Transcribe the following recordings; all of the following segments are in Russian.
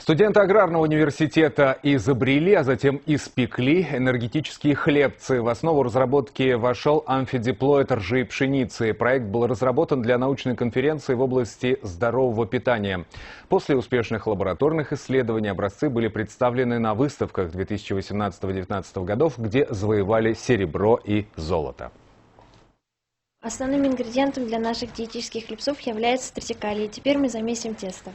Студенты аграрного университета изобрели, а затем испекли энергетические хлебцы. В основу разработки вошел амфидиплоид ржи и пшеницы. Проект был разработан для научной конференции в области здорового питания. После успешных лабораторных исследований образцы были представлены на выставках 2018-2019 годов, где завоевали серебро и золото. Основным ингредиентом для наших диетических хлебцов является тритикалий. Теперь мы замесим тесто.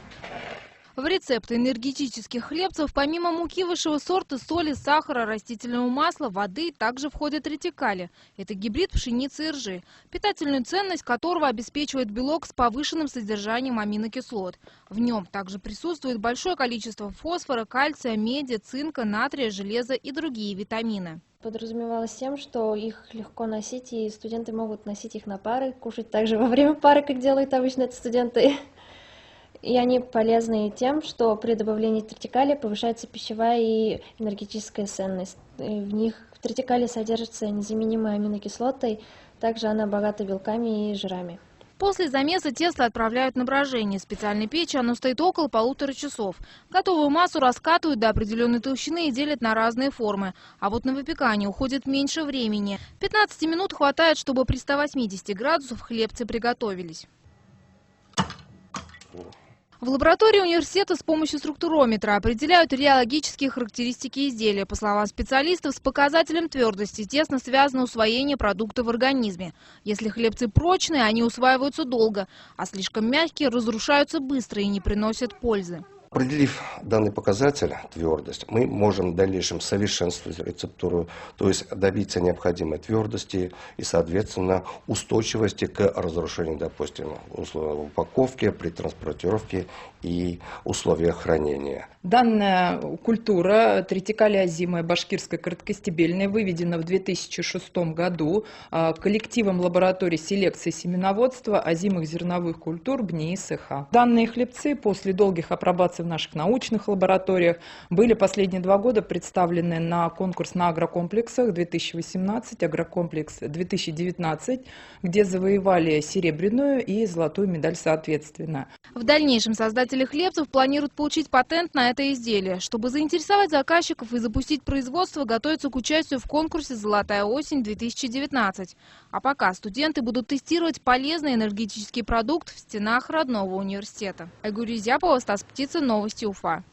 В рецепт энергетических хлебцев помимо муки высшего сорта, соли, сахара, растительного масла, воды также входят тритикали. Это гибрид пшеницы и ржи, питательную ценность которого обеспечивает белок с повышенным содержанием аминокислот. В нем также присутствует большое количество фосфора, кальция, меди, цинка, натрия, железа и другие витамины. Подразумевалось тем, что их легко носить, и студенты могут носить их на пары, кушать также во время пары, как делают обычно это студенты. И они полезны тем, что при добавлении тритикалия повышается пищевая и энергетическая ценность. В тритикале содержатся незаменимые аминокислоты, также она богата белками и жирами. После замеса тесто отправляют на брожение. В специальной печи оно стоит около 1,5 часа. Готовую массу раскатывают до определенной толщины и делят на разные формы. А вот на выпекание уходит меньше времени. 15 минут хватает, чтобы при 180 градусах хлебцы приготовились. В лаборатории университета с помощью структурометра определяют реологические характеристики изделия. По словам специалистов, с показателем твердости тесно связано усвоение продукта в организме. Если хлебцы прочные, они усваиваются долго, а слишком мягкие разрушаются быстро и не приносят пользы. Определив данный показатель, твердость, мы можем в дальнейшем совершенствовать рецептуру, то есть добиться необходимой твердости и, соответственно, устойчивости к разрушению, допустим, условия упаковки, при транспортировке и условиях хранения. Данная культура тритикалия озимая башкирская короткостебельная выведена в 2006 году коллективом лаборатории селекции семеноводства озимых зерновых культур БНИИ СХ. Данные хлебцы после долгих апробаций в наших научных лабораториях были последние 2 года представлены на конкурс на агрокомплексах 2018, агрокомплекс 2019, где завоевали серебряную и золотую медаль соответственно. В дальнейшем создатели хлебцев планируют получить патент на это изделие. Чтобы заинтересовать заказчиков и запустить производство, готовятся к участию в конкурсе «Золотая осень-2019». А пока студенты будут тестировать полезный энергетический продукт в стенах родного университета. Айгуль Изяпова, Стас Птицын, новости Уфа.